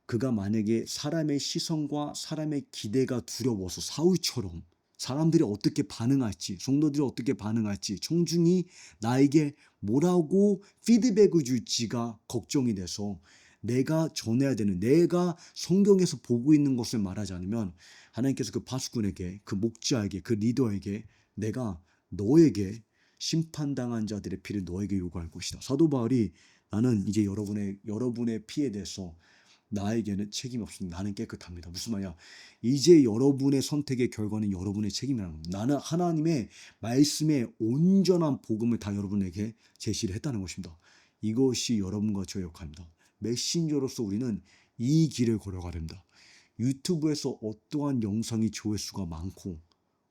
그가 만약에 사람의 시선과 사람의 기대가 두려워서 사울처럼 사람들이 어떻게 반응할지, 성도들이 어떻게 반응할지, 청중이 나에게 뭐라고 피드백을 줄지가 걱정이 돼서 내가 전해야 되는, 내가 성경에서 보고 있는 것을 말하지 않으면 하나님께서 그 파수꾼에게, 그 목자에게, 그 리더에게 내가 너에게 심판당한 자들의 피를 너에게 요구할 것이다. 사도 바울이 나는 이제 여러분의 피에 대해서 나에게는 책임이 없습니다. 나는 깨끗합니다. 무슨 말이야? 이제 여러분의 선택의 결과는 여러분의 책임이라는 겁니다. 나는 하나님의 말씀의 온전한 복음을 다 여러분에게 제시를 했다는 것입니다. 이것이 여러분과 저의 역할입니다. 메신저로서 우리는 이 길을 걸어가야 됩니다. 유튜브에서 어떠한 영상이 조회수가 많고,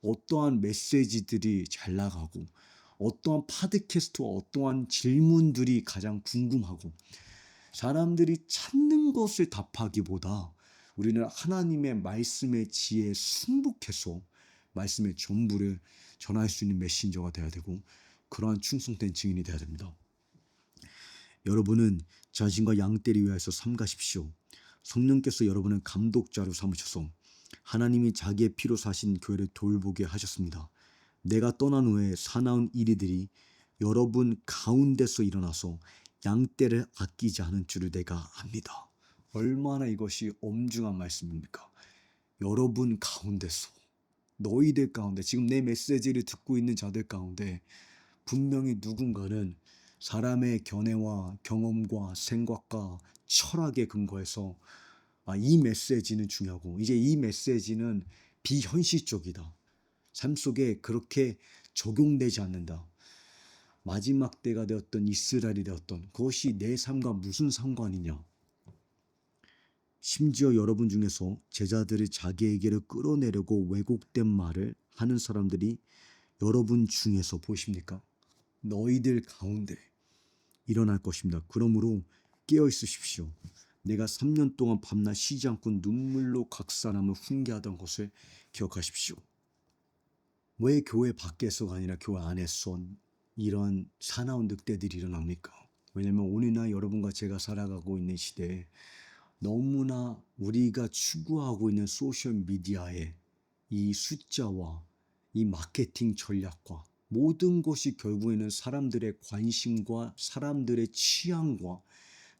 어떠한 메시지들이 잘 나가고, 어떠한 팟캐스트와 어떠한 질문들이 가장 궁금하고, 사람들이 찾는 것을 답하기보다 우리는 하나님의 말씀의 지혜에 승복해서 말씀의 전부를 전할 수 있는 메신저가 되어야 되고, 그러한 충성된 증인이 되어야 됩니다. 여러분은 자신과 양떼를 위하여서 삼가십시오. 성령께서 여러분을 감독자로 삼으셔서 하나님이 자기의 피로 사신 교회를 돌보게 하셨습니다. 내가 떠난 후에 사나운 이리들이 여러분 가운데서 일어나서 양떼를 아끼지 않은 줄을 내가 압니다. 얼마나 이것이 엄중한 말씀입니까? 여러분 가운데서, 너희들 가운데, 지금 내 메시지를 듣고 있는 자들 가운데 분명히 누군가는 사람의 견해와 경험과 생각과 철학에 근거해서 이 메시지는 중요하고, 이제 이 메시지는 비현실적이다, 삶 속에 그렇게 적용되지 않는다, 마지막 때가 되었던 이스라엘이 되었던 그것이 내 삶과 무슨 상관이냐. 심지어 여러분 중에서 제자들을 자기에게로 끌어내려고 왜곡된 말을 하는 사람들이 여러분 중에서 보십니까? 너희들 가운데 일어날 것입니다. 그러므로 깨어 있으십시오. 내가 3년 동안 밤낮 쉬지 않고 눈물로 각 사람을 훈계하던 것을 기억하십시오. 왜 교회 밖에서가 아니라 교회 안에서 이런 사나운 늑대들이 일어납니까? 왜냐하면 오늘날 여러분과 제가 살아가고 있는 시대에 너무나 우리가 추구하고 있는 소셜미디어의 이 숫자와 이 마케팅 전략과 모든 것이 결국에는 사람들의 관심과 사람들의 취향과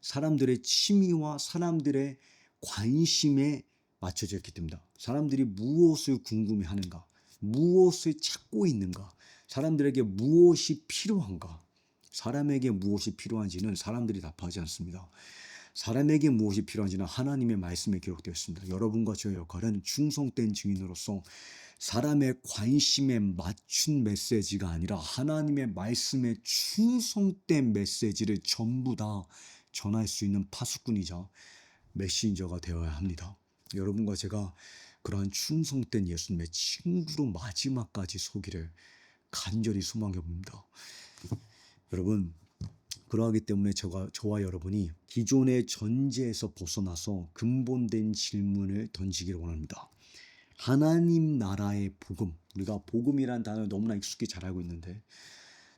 사람들의 취미와 사람들의 관심에 맞춰져 있기 때문이다. 사람들이 무엇을 궁금해하는가, 무엇을 찾고 있는가, 사람들에게 무엇이 필요한가. 사람에게 무엇이 필요한지는 사람들이 답하지 않습니다. 사람에게 무엇이 필요한지는 하나님의 말씀에 기록되어 있습니다. 여러분과 저의 역할은 충성된 증인으로서 사람의 관심에 맞춘 메시지가 아니라 하나님의 말씀에 충성된 메시지를 전부 다 전할 수 있는 파수꾼이자 메신저가 되어야 합니다. 여러분과 제가 그러한 충성된 예수님의 친구로 마지막까지 서기를 간절히 소망해 봅니다. 여러분, 그러하기 때문에 저와 여러분이 기존의 전제에서 벗어나서 근본된 질문을 던지기를 원합니다. 하나님 나라의 복음, 우리가 복음이란 단어를 너무나 익숙히 잘 알고 있는데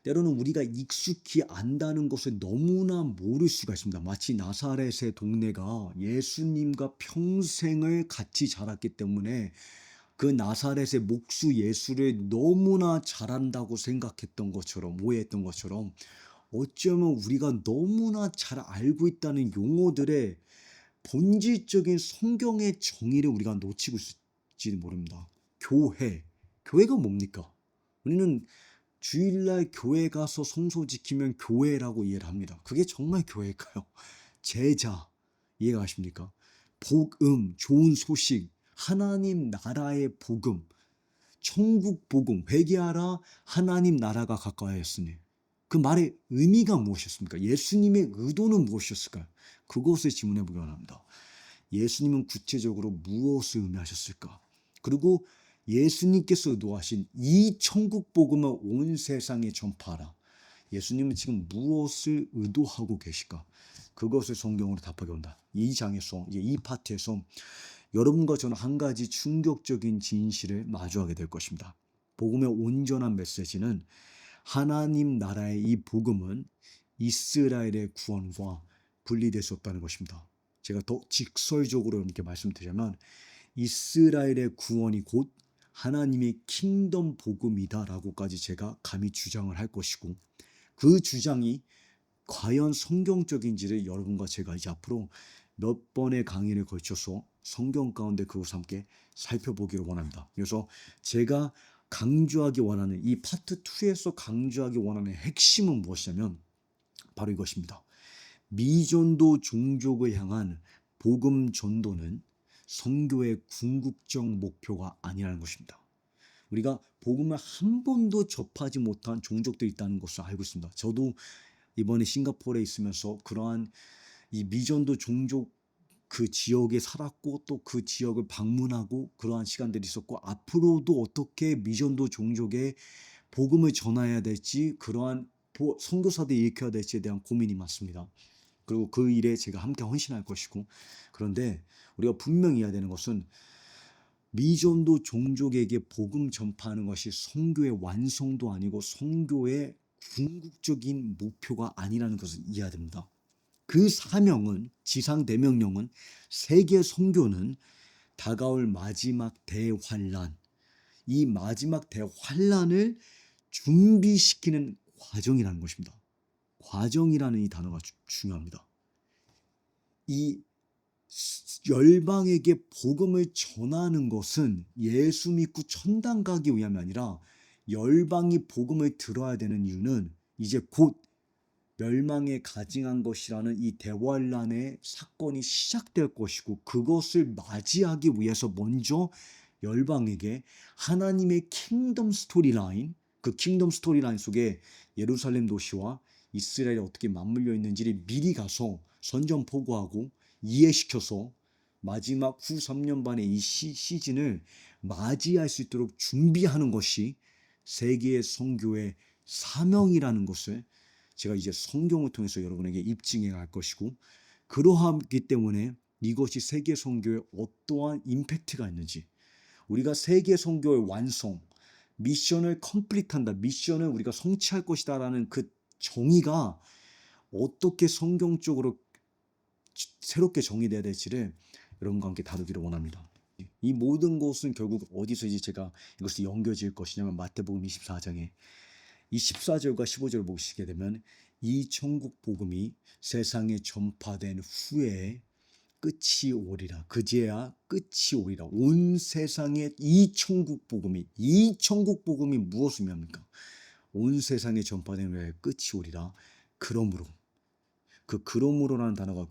때로는 우리가 익숙히 안다는 것을 너무나 모를 수가 있습니다. 마치 나사렛의 동네가 예수님과 평생을 같이 자랐기 때문에 그 나사렛의 목수 예수를 너무나 잘한다고 생각했던 것처럼, 오해했던 것처럼, 어쩌면 우리가 너무나 잘 알고 있다는 용어들의 본질적인 성경의 정의를 우리가 놓치고 있을지 모릅니다. 교회가 뭡니까? 우리는 주일날 교회 가서 성소 지키면 교회라고 이해를 합니다. 그게 정말 교회일까요? 제자, 이해가 가십니까? 복음, 좋은 소식, 하나님 나라의 복음, 천국 복음, 회개하라 하나님 나라가 가까이했으니. 그 말의 의미가 무엇이었습니까? 예수님의 의도는 무엇이었을까요? 그것을 질문해 보기 원합니다. 예수님은 구체적으로 무엇을 의미하셨을까? 그리고 예수님께서 의도하신 이 천국 복음을 온 세상에 전파하라. 예수님은 지금 무엇을 의도하고 계실까? 그것을 성경으로 답하게 온다. 이 장에서, 이 파트에서 여러분과 저는 한 가지 충격적인 진실을 마주하게 될 것입니다. 복음의 온전한 메시지는 하나님 나라의 이 복음은 이스라엘의 구원과 분리될 수 없다는 것입니다. 제가 더 직설적으로 이렇게 말씀드리자면 이스라엘의 구원이 곧 하나님의 킹덤 복음이다라고까지 제가 감히 주장을 할 것이고, 그 주장이 과연 성경적인지를 여러분과 제가 이제 앞으로 몇 번의 강의를 걸쳐서 성경 가운데 그것을 함께 살펴보기를 원합니다. 그래서 제가 강조하기 원하는 이 파트 2에서 강조하기 원하는 핵심은 무엇이냐면 바로 이것입니다. 미전도 종족을 향한 복음 전도는 선교의 궁극적 목표가 아니라는 것입니다. 우리가 복음을 한 번도 접하지 못한 종족들이 있다는 것을 알고 있습니다. 저도 이번에 싱가포르에 있으면서 그러한 이 미전도 종족 그 지역에 살았고 또 그 지역을 방문하고 그러한 시간들이 있었고, 앞으로도 어떻게 미전도 종족에 복음을 전해야 될지, 그러한 선교사들이 일으켜야 될지에 대한 고민이 많습니다. 그리고 그 일에 제가 함께 헌신할 것이고, 그런데 우리가 분명히 해야 되는 것은 미전도 종족에게 복음 전파하는 것이 선교의 완성도 아니고 선교의 궁극적인 목표가 아니라는 것을 이해해야 됩니다. 그 사명은, 지상 대명령은, 세계 선교는 다가올 마지막 대환란, 이 마지막 대환란을 준비시키는 과정이라는 것입니다. 과정이라는 이 단어가 중요합니다. 이 열방에게 복음을 전하는 것은 예수 믿고 천당 가기 위함이 아니라, 열방이 복음을 들어야 되는 이유는 이제 곧 멸망에 가증한 것이라는 이 대환란의 사건이 시작될 것이고, 그것을 맞이하기 위해서 먼저 열방에게 하나님의 킹덤 스토리라인, 그 킹덤 스토리라인 속에 예루살렘 도시와 이스라엘이 어떻게 맞물려 있는지를 미리 가서 선전포고하고 이해시켜서 마지막 후 3년 반의 이 시즌을 맞이할 수 있도록 준비하는 것이 세계의 선교의 사명이라는 것을 제가 이제 성경을 통해서 여러분에게 입증해 갈 것이고, 그러하기 때문에 이것이 세계 선교에 어떠한 임팩트가 있는지, 우리가 세계 선교의 완성, 미션을 컴플릿한다, 미션을 우리가 성취할 것이다라는 그 정의가 어떻게 성경적으로 새롭게 정의돼야 될지를 여러분과 함께 다루기를 원합니다. 이 모든 것은 결국 어디서 이제 제가 이것이 연결질 것이냐면 마태복음 24장에 이 14절과 15절을 보시게 되면 이 천국 복음이 세상에 전파된 후에 끝이 오리라. 그제야 끝이 오리라. 온 세상에 이 천국 복음이 무엇을 의미합니까? 온 세상에 전파된 후에 끝이 오리라. 그러므로, 그 그러므로라는 단어가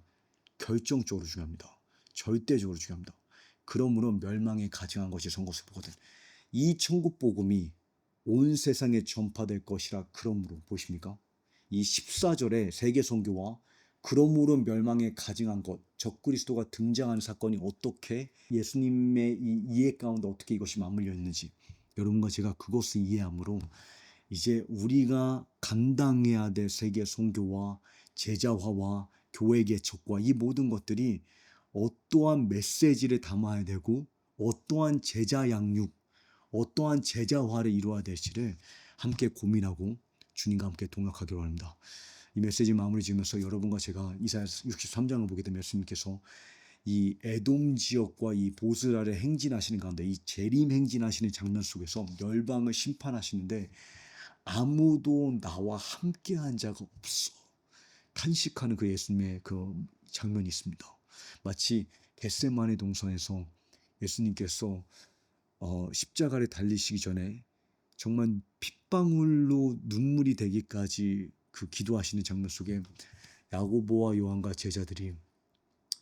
결정적으로 중요합니다. 절대적으로 중요합니다. 그러므로 멸망에 가증한 것이 선 것을 보거든. 이 천국 복음이 온 세상에 전파될 것이라. 그러므로 보십니까? 이 14절의 세계 선교와 그러므로 멸망에 가증한 것, 적그리스도가 등장하는 사건이 어떻게 예수님의 이 이해 가운데 어떻게 이것이 맞물려 있는지, 여러분과 제가 그것을 이해함으로 이제 우리가 감당해야 될 세계 선교와 제자화와 교회 개척과 이 모든 것들이 어떠한 메시지를 담아야 되고 어떠한 제자 양육, 어떠한 제자화를 이루어야 될지를 함께 고민하고 주님과 함께 동역하기로 합니다. 이 메시지 마무리 지으면서 여러분과 제가 이사야 63장을 보게 되면 예수님께서 이 에돔 지역과 이 보스라를 행진하시는 가운데, 이 재림 행진하시는 장면 속에서 열방을 심판하시는데 아무도 나와 함께한 자가 없어 탄식하는 그 예수님의 그 장면이 있습니다. 마치 겟세마네 동산에서 예수님께서 십자가를 달리시기 전에 정말 핏방울로 눈물이 되기까지 그 기도하시는 장면 속에 야고보와 요한과 제자들이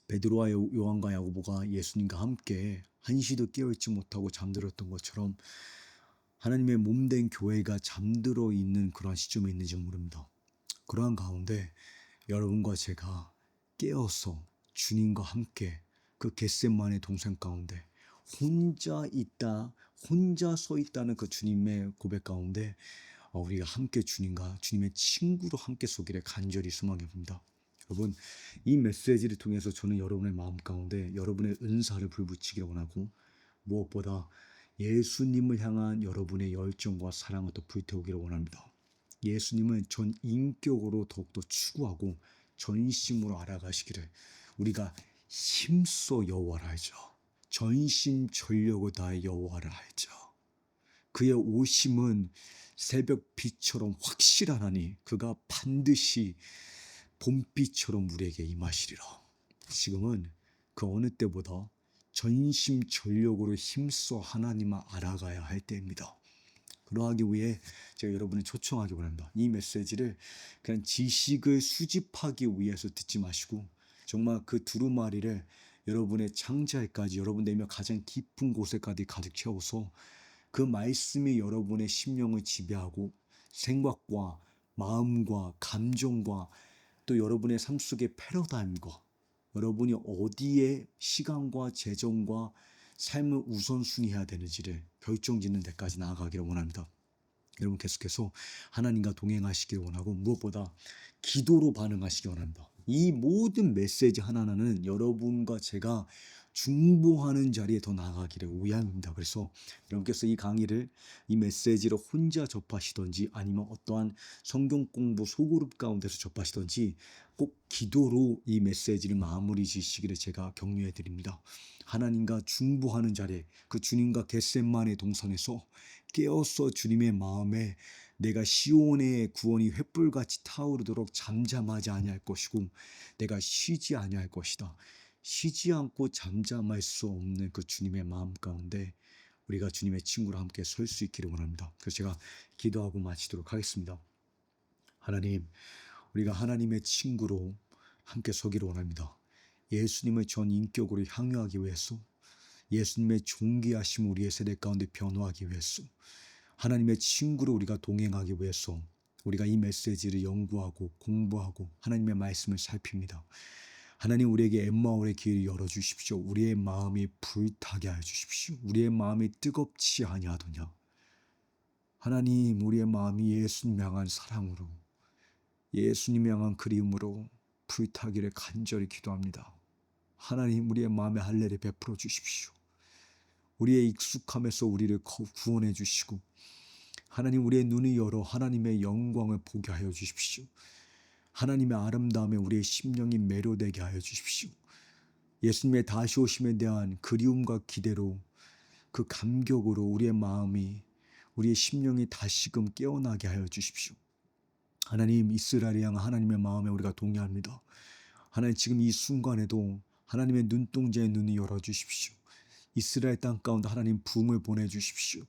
베드로와 요한과 야고보가 예수님과 함께 한시도 깨어있지 못하고 잠들었던 것처럼 하나님의 몸된 교회가 잠들어 있는 그러한 시점에 있는지 모릅니다. 그러한 가운데 여러분과 제가 깨어서 주님과 함께 그 겟세마네 동산 가운데 혼자 있다, 혼자 서 있다는 그 주님의 고백 가운데 우리가 함께 주님과 주님의 친구로 함께 서기를 간절히 소망해 봅니다. 여러분, 이 메시지를 통해서 저는 여러분의 마음 가운데 여러분의 은사를 불붙이기를 원하고, 무엇보다 예수님을 향한 여러분의 열정과 사랑을 더 불태우기를 원합니다. 예수님은 전 인격으로 더욱더 추구하고 전심으로 알아가시기를 우리가 힘써 여호와를 알죠. 전심 전력을 다해 여호와를 알죠. 그의 오심은 새벽 빛처럼 확실하나니 그가 반드시 봄비처럼 우리에게 임하시리라. 지금은 그 어느 때보다 전심전력으로 힘써 하나님을 알아가야 할 때입니다. 그러하기 위해 제가 여러분을 초청하기 원합니다. 이 메시지를 그냥 지식을 수집하기 위해서 듣지 마시고 정말 그 두루마리를 여러분의 창자에까지, 여러분 내면 가장 깊은 곳에까지 가득 채워서 그 말씀이 여러분의 심령을 지배하고 생각과 마음과 감정과 또 여러분의 삶 속의 패러다임과 여러분이 어디에 시간과 재정과 삶을 우선순위해야 되는지를 결정짓는 데까지 나아가기를 원합니다. 여러분 계속해서 하나님과 동행하시기를 원하고 무엇보다 기도로 반응하시기 원합니다. 이 모든 메시지 하나하나는 여러분과 제가 중보하는 자리에 더 나아가기를 위함입니다. 그래서 여러분께서 이 강의를, 이 메시지를 혼자 접하시든지 아니면 어떠한 성경 공부 소그룹 가운데서 접하시든지 꼭 기도로 이 메시지를 마무리 지시기를 제가 격려해 드립니다. 하나님과 중보하는 자리에 그 주님과 겟세마네 동산에서 깨어서 주님의 마음에 내가 시온의 구원이 횃불같이 타오르도록 잠잠하지 아니할 것이고 내가 쉬지 아니할 것이다. 쉬지 않고 잠잠할 수 없는 그 주님의 마음 가운데 우리가 주님의 친구로 함께 설 수 있기를 원합니다. 그래서 제가 기도하고 마치도록 하겠습니다. 하나님, 우리가 하나님의 친구로 함께 서기를 원합니다. 예수님을 전 인격으로 향유하기 위해서, 예수님의 존귀하심 우리의 세대 가운데 변화하기 위해서, 하나님의 친구로 우리가 동행하기 위해서 우리가 이 메시지를 연구하고 공부하고 하나님의 말씀을 살핍니다. 하나님, 우리에게 엠마오의 길을 열어주십시오. 우리의 마음이 불타게 하여 주십시오. 우리의 마음이 뜨겁지 아니하도냐. 하나님, 우리의 마음이 예수님 향한 사랑으로, 예수님 향한 그리움으로 불타기를 간절히 기도합니다. 하나님, 우리의 마음에 할례를 베풀어 주십시오. 우리의 익숙함에서 우리를 구원해 주시고 하나님, 우리의 눈을 열어 하나님의 영광을 보게 하여 주십시오. 하나님의 아름다움에 우리의 심령이 매료되게 하여 주십시오. 예수님의 다시 오심에 대한 그리움과 기대로, 그 감격으로 우리의 마음이, 우리의 심령이 다시금 깨어나게 하여 주십시오. 하나님, 이스라엘을 향한 하나님의 마음에 우리가 동의합니다. 하나님, 지금 이 순간에도 하나님의 눈동자의 눈이 열어주십시오. 이스라엘 땅 가운데 하나님 부흥을 보내주십시오.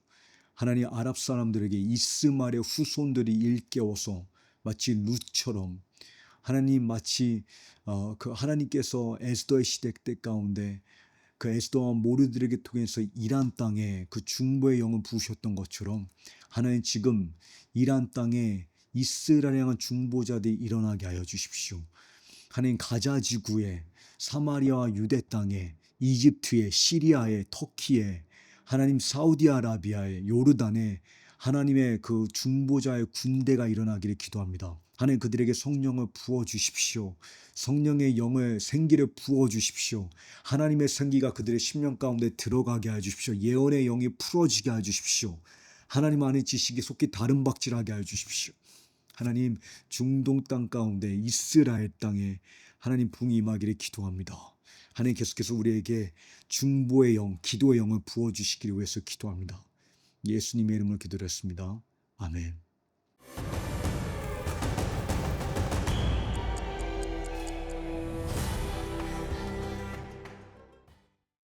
하나님, 아랍 사람들에게 이스마엘의 후손들이 일깨워서 마치 룻처럼 하나님, 마치 그 하나님께서 에스더의 시대 때 가운데 그 에스더와 모르들에게 통해서 이란 땅에 그 중보의 영을 부으셨던 것처럼 하나님, 지금 이란 땅에 이스라엘 향한 중보자들이 일어나게 하여 주십시오. 하나님, 가자 지구에, 사마리아와 유대 땅에, 이집트에, 시리아에, 터키에, 하나님, 사우디아라비아에, 요르단에 하나님의 그 중보자의 군대가 일어나기를 기도합니다. 하나님, 그들에게 성령을 부어주십시오. 성령의 영을, 생기를 부어주십시오. 하나님의 생기가 그들의 심령 가운데 들어가게 해주십시오. 예언의 영이 풀어지게 해주십시오. 하나님 안의 지식이 속히 다른 박질하게 해주십시오. 하나님, 중동 땅 가운데 이스라엘 땅에 하나님 붕이 임하기를 기도합니다. 하나님, 계속해서 우리에게 중보의 영, 기도의 영을 부어주시기를 위해서 기도합니다. 예수님의 이름으로 기도했습니다. 아멘.